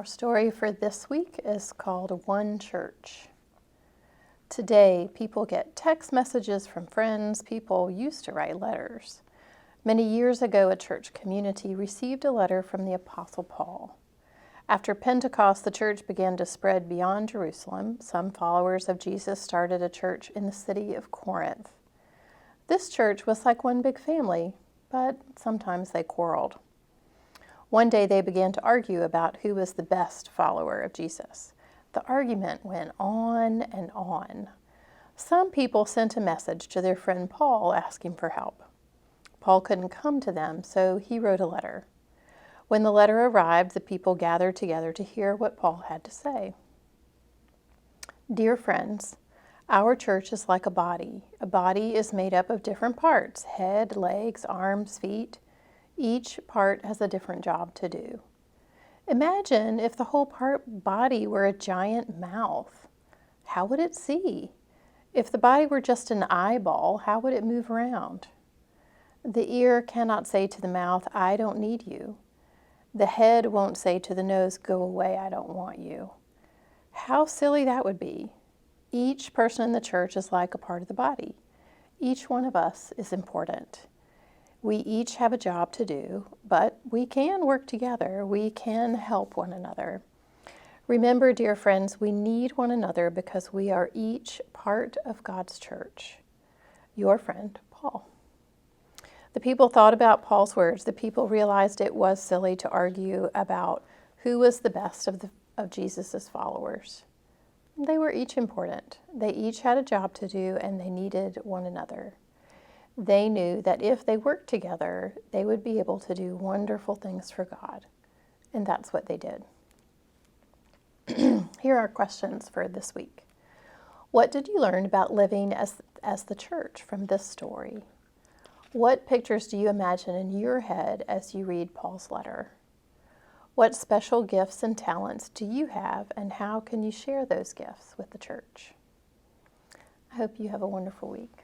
Our story for this week is called One Church. Today, people get text messages from friends. People used to write letters. Many years ago, a church community received a letter from the Apostle Paul. After Pentecost, the church began to spread beyond Jerusalem. Some followers of Jesus started a church in the city of Corinth. This church was like one big family, but sometimes they quarreled. One day they began to argue about who was the best follower of Jesus. The argument went on and on. Some people sent a message to their friend Paul asking for help. Paul couldn't come to them, so he wrote a letter. When the letter arrived, the people gathered together to hear what Paul had to say. Dear friends, our church is like a body. A body is made up of different parts: head, legs, arms, feet. Each part has a different job to do. Imagine if the whole body were a giant mouth. How would it see? If the body were just an eyeball, how would it move around? The ear cannot say to the mouth, I don't need you. The head won't say to the nose, go away, I don't want you. How silly that would be. Each person in the church is like a part of the body. Each one of us is important. We each have a job to do, but we can work together. We can help one another. Remember, dear friends, we need one another because we are each part of God's church. Your friend, Paul. The people thought about Paul's words. The people realized it was silly to argue about who was the best of Jesus' followers. They were each important. They each had a job to do, and they needed one another. They knew that if they worked together, they would be able to do wonderful things for God. And that's what they did. Here are questions for this week. What did you learn about living as the church from this story? What pictures do you imagine in your head as you read Paul's letter? What special gifts and talents do you have, and how can you share those gifts with the church? I hope you have a wonderful week.